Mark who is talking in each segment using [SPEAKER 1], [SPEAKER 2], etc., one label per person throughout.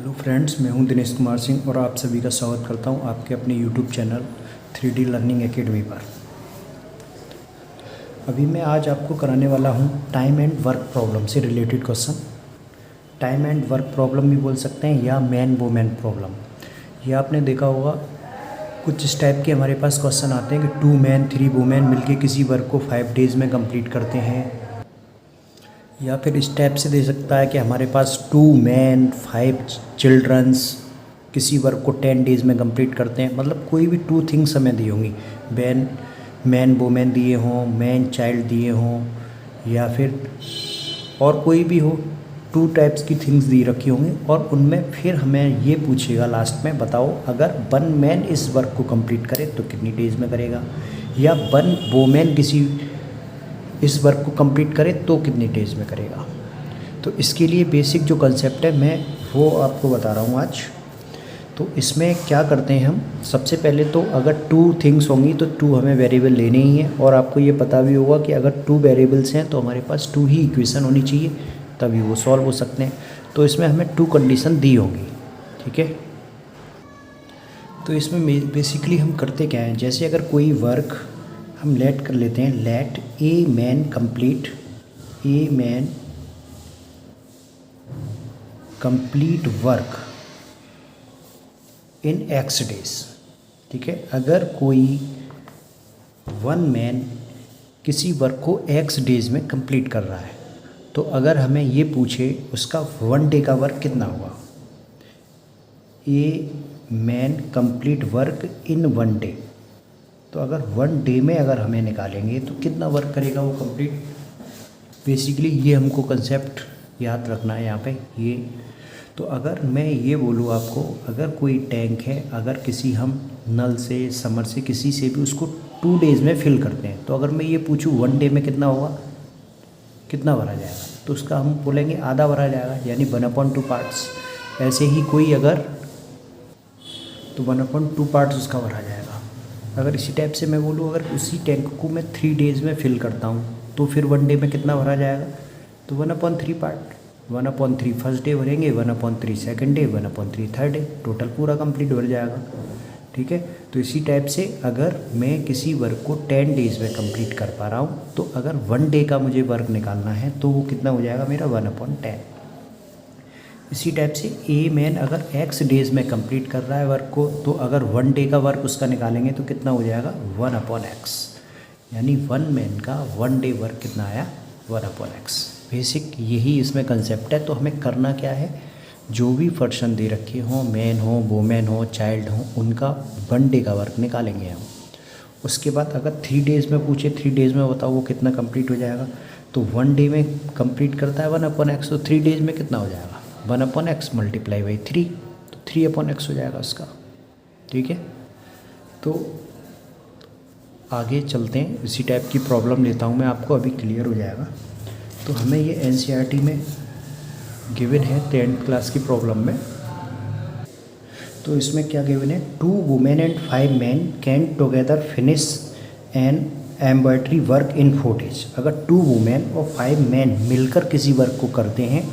[SPEAKER 1] Hello friends, मैं हूं दिनेश कुमार सिंह और आप सभी का स्वागत करता हूं आपके अपने YouTube channel 3D learning academy पर। अभी मैं आज आपको कराने वाला हूं टाइम एंड वर्क प्रॉब्लम से related question. Time and work problem भी बोल सकते हैं या मैन वुमेन प्रॉब्लम। ये आपने देखा होगा कुछ इस टाइप के हमारे पास क्वेश्चन आते हैं कि 2 मैन 3 वुमेन मिलके किसी वर्क को 5 डेज़ में कंप्लीट करते हैं, या फिर इस टाइप से दे सकता है कि हमारे पास 2 मैन 5 चिल्ड्रंस किसी वर्क को 10 डेज़ में कंप्लीट करते हैं। मतलब कोई भी 2 थिंग्स हमें दी होंगी, मैन वुमेन दिए हों, मैन चाइल्ड दिए हों, या फिर और कोई भी हो, 2 टाइप्स की थिंग्स दी रखी होंगी और उनमें फिर हमें ये पूछेगा लास्ट में, बताओ अगर 1 मैन इस वर्क को कंप्लीट करे तो कितनी डेज़ में करेगा, या 1 वुमेन किसी इस वर्क को कंप्लीट करे तो कितनी डेज में करेगा। तो इसके लिए बेसिक जो कंसेप्ट है मैं वो आपको बता रहा हूँ आज। तो इसमें क्या करते हैं हम, सबसे पहले तो अगर 2 थिंग्स होंगी तो 2 हमें वेरिएबल लेने ही हैं, और आपको ये पता भी होगा कि अगर 2 वेरिएबल्स हैं तो हमारे पास 2 ही इक्वेशन होनी चाहिए, तभी वो सॉल्व हो सकते हैं। तो इसमें हमें 2 कंडीशन दी होंगी, ठीक है। तो इसमें बेसिकली हम करते क्या हैं, जैसे अगर कोई वर्क हम लेट कर लेते हैं, let a man complete work in X days, ठीक है। अगर कोई 1 मैन किसी वर्क को एक्स डेज में कंप्लीट कर रहा है, तो अगर हमें ये पूछे उसका 1 डे का वर्क कितना हुआ, ए मैन कंप्लीट वर्क इन 1 डे, तो अगर 1 डे में अगर हमें निकालेंगे तो कितना वर्क करेगा वो कंप्लीट। बेसिकली ये हमको कंसेप्ट याद रखना है यहाँ पे ये। तो अगर मैं ये बोलूँ आपको, अगर कोई टैंक है, अगर किसी हम नल से समर से किसी से भी उसको 2 डेज़ में फिल करते हैं, तो अगर मैं ये पूछूँ 1 डे में कितना होगा, कितना भरा जाएगा, तो उसका हम बोलेंगे आधा भरा जाएगा, यानी 1/2 पार्ट्स। ऐसे ही कोई अगर, तो 1/2 पार्ट्स उसका भरा जाएगा। अगर इसी टाइप से मैं बोलूँ, अगर उसी टैंक को मैं 3 डेज़ में फिल करता हूँ तो फिर 1 डे में कितना भरा जाएगा, तो 1/3 पार्ट, 1/3 फर्स्ट डे भरेंगे, 1/3 second day, 1/3 third day, total पूरा कंप्लीट भर जाएगा, ठीक है। तो इसी टाइप से अगर मैं किसी वर्क को 10 डेज़ में कंप्लीट कर पा रहा हूँ, तो अगर 1 डे का मुझे वर्क निकालना है तो वो कितना हो जाएगा मेरा 1/10। इसी टाइप से ए मैन अगर एक्स डेज़ में कंप्लीट कर रहा है वर्क को, तो अगर 1 डे का वर्क उसका निकालेंगे तो कितना हो जाएगा 1/x, यानी 1 मैन का 1 डे वर्क कितना आया 1/x। बेसिक यही इसमें कंसेप्ट है। तो हमें करना क्या है, जो भी पर्सन दे रखे हों, मैन हो, वुमेन हो, चाइल्ड हो, उनका 1 डे का वर्क निकालेंगे हम। उसके बाद अगर 3 डेज़ में पूछे, 3 डेज़ में बताओ वो कितना कंप्लीट हो जाएगा, तो 1 डे में कंप्लीट करता है 1/x, तो 3 डेज़ में कितना हो जाएगा 1/x मल्टीप्लाई बाई 3, तो 3/x हो जाएगा उसका, ठीक है। तो आगे चलते हैं, इसी टाइप की प्रॉब्लम लेता हूँ मैं आपको, अभी क्लियर हो जाएगा। तो हमें ये NCERT में गिवन है 10th क्लास की प्रॉब्लम में। तो इसमें क्या गिवन है, 2 women and 5 man can together finish an embroidery work in 4 days. अगर 2 वुमेन और 5 मैन मिलकर किसी वर्क को करते हैं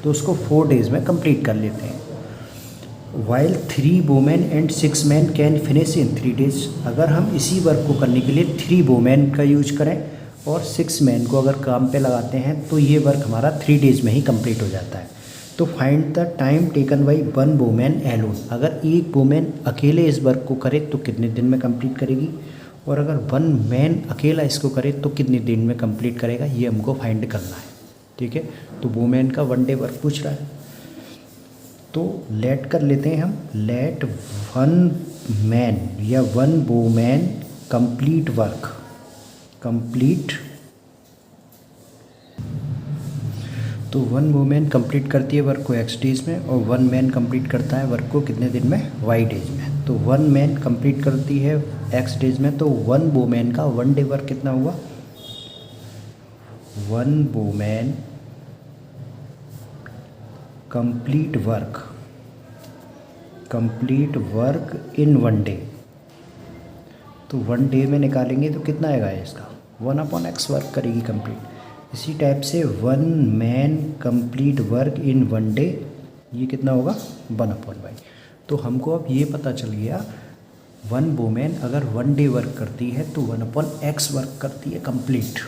[SPEAKER 1] तो उसको 4 डेज़ में कंप्लीट कर लेते हैं। While 3 women and 6 man can finish in 3 days. अगर हम इसी वर्क को करने के लिए 3 वुमेन का यूज करें और 6 मैन को अगर काम पे लगाते हैं तो ये वर्क हमारा 3 डेज़ में ही कंप्लीट हो जाता है। तो find the time taken by 1 women alone. अगर एक वुमेन अकेले इस वर्क को करे तो कितने दिन में कंप्लीट करेगी, और अगर 1 मैन अकेला इसको करे तो कितने दिन में कंप्लीट करेगा, ये हमको फाइंड करना है, ठीक है। तो वुमेन का 1 डे वर्क पूछ रहा है, तो लेट कर लेते हैं हम, लेट 1 मैन या 1 वुमेन कंप्लीट वर्क, कंप्लीट। तो 1 वुमेन कंप्लीट करती है वर्क को x डेज में, और 1 मैन कंप्लीट करता है वर्क को कितने दिन में y डेज में। तो 1 मैन कंप्लीट करती है x डेज में, तो 1 वुमेन का 1 डे वर्क कितना हुआ, 1 वुमेन कंप्लीट वर्क इन 1 डे। तो 1 डे में निकालेंगे तो कितना आएगा इसका 1/x वर्क करेगी कंप्लीट। इसी टाइप से 1 मैन कंप्लीट वर्क इन 1 डे ये कितना होगा 1/y। तो हमको अब ये पता चल गया वन वुमेन अगर 1 डे वर्क करती है तो 1/x वर्क करती है कंप्लीट।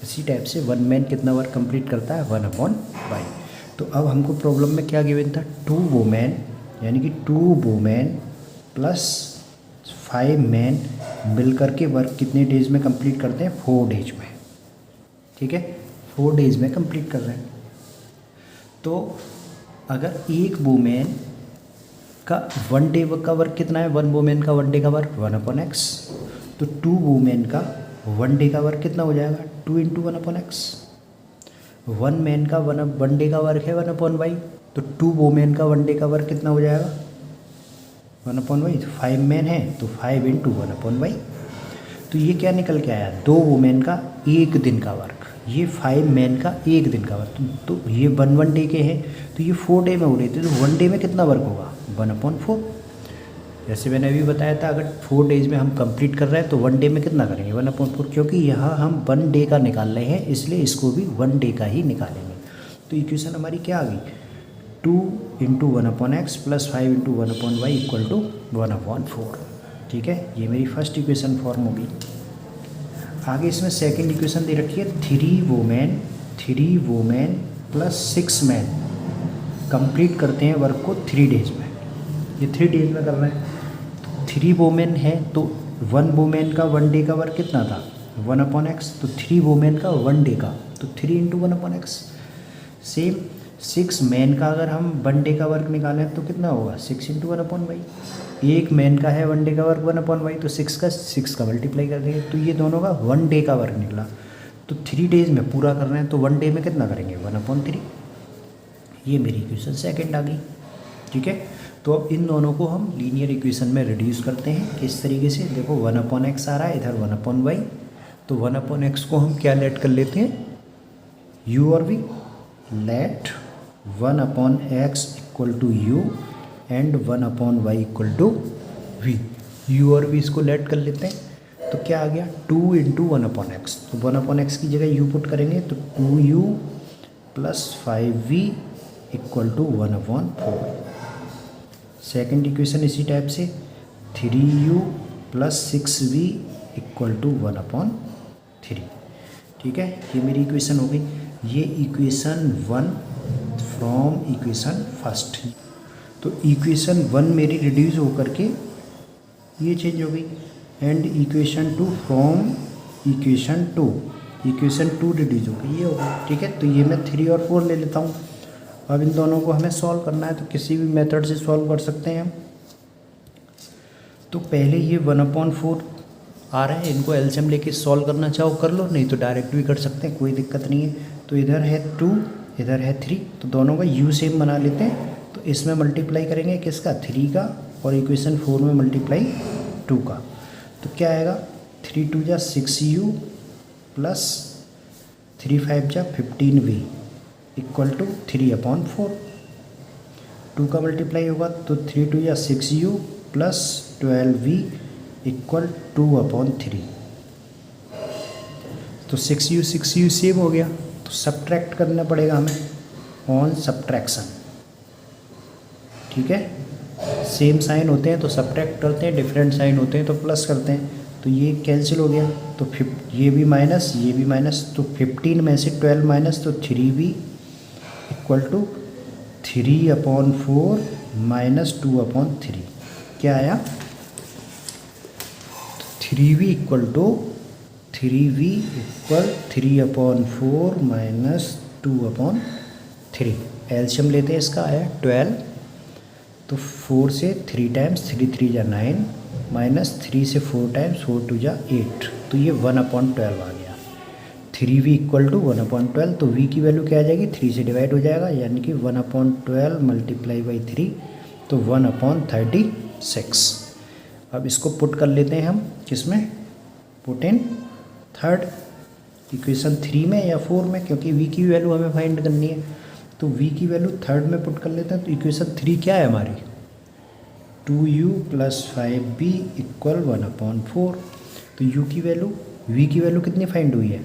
[SPEAKER 1] इसी टाइप से 1 मैन कितना वर्क कंप्लीट करता है 1/y। तो अब हमको प्रॉब्लम में क्या गिवन था 2 वुमेन, यानी कि 2 वुमेन प्लस 5 मैन मिल करके वर्क कितने डेज में कंप्लीट करते हैं 4 डेज में। ठीक है, 4 डेज में कंप्लीट कर रहे हैं। तो अगर एक वुमेन का 1 डे का वर्क कितना है, 1 वुमेन का 1 डे का वर्क 1/x, तो 2 वुमेन का 1 डे का वर्क कितना हो जाएगा 2 × 1/x। 1 मैन का 1 डे का वर्क है 1/y, तो 2 वुमेन का 1 डे का वर्क कितना हो जाएगा 1/y। तो 5 मैन है तो 5 × 1/y। तो ये क्या निकल के आया 2 वुमेन का 1 दिन का वर्क, ये 5 मैन का 1 दिन का वर्क। तो ये 1 डे के हैं, तो ये 4 डे में हो रहे थे, तो 1 डे में कितना वर्क होगा 1/4। जैसे मैंने अभी बताया था अगर 4 डेज में हम कंप्लीट कर रहे हैं तो 1 डे में कितना करेंगे 1/4, क्योंकि यहाँ हम 1 डे का निकाल रहे हैं इसलिए इसको भी 1 डे का ही निकालेंगे। तो इक्वेशन हमारी क्या आ गई 2 × 1/x plus 5 × 1/y equal to 1/4। ठीक है, ये मेरी फर्स्ट इक्वेशन फॉर्म होगी। आगे इसमें सेकेंड इक्वेशन दे रखी है 3 वुमेन प्लस 6 मैन कंप्लीट करते हैं वर्क को 3 डेज में। ये 3 डेज में कर रहे हैं। 3 वुमेन है तो 1 वुमेन का 1 डे का वर्क कितना था 1/x, तो 3 वुमेन का 1 डे का तो 3 × 1/x। सेम 6 मैन का अगर हम 1 डे का वर्क निकालें तो कितना होगा 6 × 1/y। एक मैन का है 1 डे का वर्क 1/y, तो 6 का मल्टीप्लाई कर देंगे, तो ये दोनों का 1 डे का वर्क निकला। तो 3 डेज में पूरा कर रहे हैं तो 1 डे में कितना करेंगे 1/3। ये मेरी इक्वेशन सेकेंड आ गई। ठीक है, तो अब इन दोनों को हम लीनियर इक्वेशन में रिड्यूस करते हैं। किस तरीके से, देखो 1/x आ रहा है, इधर 1/y, तो 1/x को हम क्या लेट कर लेते हैं u और v। Let 1/x equal to u and 1/y equal to v। u और v इसको लेट कर लेते हैं तो क्या आ गया 2 × 1/x। तो 1/x की जगह u पुट करेंगे तो 2u plus 5v equal to 1/4। Second equation इसी टाइप से 3u plus 6v equal to 1/3। ठीक है, ये मेरी इक्वेशन हो गई। ये इक्वेशन 1 फ्रॉम इक्वेशन फर्स्ट। तो इक्वेशन 1 मेरी रिड्यूस होकर के ये चेंज हो गई and equation 2 from equation 2, equation 2 reduce हो गई, ये हो गई। ठीक है, तो ये मैं 3 और 4 ले लेता हूँ। अब इन दोनों को हमें सॉल्व करना है तो किसी भी मेथड से सॉल्व कर सकते हैं हम। तो पहले ये 1/4 आ रहे हैं, इनको एलसीएम लेके सॉल्व करना चाहो कर लो, नहीं तो डायरेक्ट भी कर सकते हैं, कोई दिक्कत नहीं है। तो इधर है 2, इधर है 3, तो दोनों का यू सेम बना लेते हैं। तो इसमें मल्टीप्लाई करेंगे किसका 3 का और इक्वेशन 4 में मल्टीप्लाई 2 का। तो क्या आएगा 3 × 2 = 6u plus 3 × 5 = 15v equal to 3/4। 2 का मल्टीप्लाई होगा तो 3 × 2 = 6u प्लस 12v इक्वल 2/3। तो 6u सेव हो गया, तो सब्ट्रैक्ट करना पड़ेगा हमें ऑन सब्ट्रैक्शन। ठीक है, सेम साइन होते हैं तो सब्ट्रैक्ट करते हैं, डिफरेंट साइन होते हैं तो प्लस करते हैं। तो ये कैंसिल हो गया, तो ये भी माइनस ये भी माइनस, तो 15 में से 12 माइनस, तो 3v इक्वल टू 3/4 माइनस 2/3। क्या आया 3v इक्वल 3/4 माइनस 2/3। एल्शियम लेते हैं, इसका आया 12, तो 4 से 3 टाइम्स 3 × 3 = 9 माइनस 3 से 4 टाइम्स 4 × 2 = 8, तो ये 1/12 आ गया। 3v इक्वल टू 1/12, तो v की वैल्यू क्या आ जाएगी 3 से डिवाइड हो जाएगा, यानी कि 1/12 मल्टीप्लाई बाई 3, तो 1/36। अब इसको पुट कर लेते हैं हम किसमें, पुट इन थर्ड इक्वेशन 3 में या 4 में, क्योंकि v की वैल्यू हमें फाइंड करनी है। तो v की वैल्यू थर्ड में पुट कर लेते हैं। तो इक्वेशन 3 क्या है हमारी 2u प्लस 5b इक्वल 1/4। तो v की वैल्यू कितनी फाइंड हुई है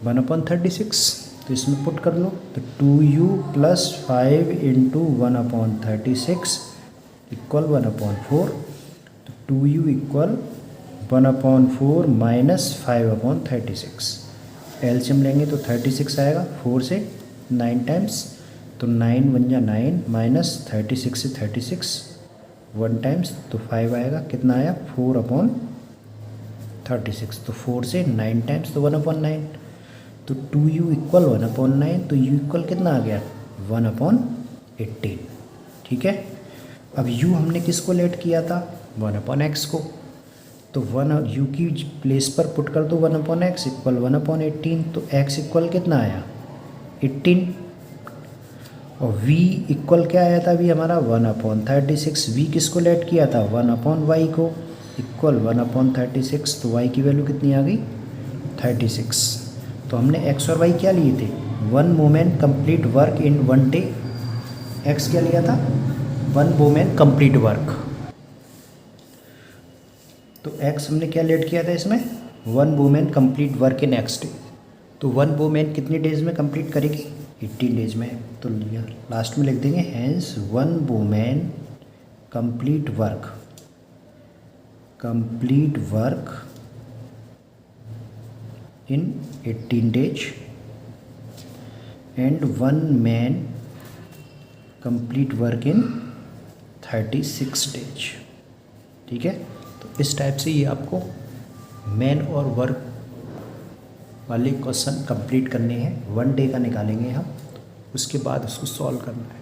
[SPEAKER 1] 1/36। तो तो इसमें पुट कर लो, तो 2u प्लस 5 इंटू 1/36 इक्वल 1/4। तो 2u इक्वल 1/4 माइनस 5/36। एलसीएम लेंगे तो 36 आएगा, 4 से 9 टाइम्स, तो 9 1 जा 9 माइनस 36 से 36 1 टाइम्स, तो 5 आएगा। कितना आया? 4/36। तो 4 से 9 टाइम्स तो 1/9। तो 2u इक्वल 1/9, तो u इक्वल कितना आ गया? 1/18। ठीक है। अब u हमने किसको लेट किया था? 1/x को। तो 1 u की प्लेस पर पुट कर दो 1/x इक्वल 1/18। तो x इक्वल कितना आया? 18। और v इक्वल क्या आया था अभी हमारा? 1/36। v किसको लेट किया था? 1/y को इक्वल 1/36। तो y की वैल्यू कितनी आ गई? 36। तो हमने x और y क्या लिए थे? 1 मोमेंट कंप्लीट वर्क इन 1 डे। x क्या लिया था? 1 मोमेंट कंप्लीट वर्क। तो x हमने क्या लेट किया था इसमें? 1 वुमेन कंप्लीट वर्क इन x डे। तो 1 वुमेन कितनी डेज में कंप्लीट करेगी? 18 डेज में। तो लास्ट में लिख देंगे hence 1 women complete work in 18 days and 1 man complete work in 36 days. ठीक है। तो इस टाइप से ये आपको मैन और वर्क वाले क्वेश्चन कंप्लीट करने हैं। 1 डे का निकालेंगे हम, उसके बाद उसको सॉल्व करना है।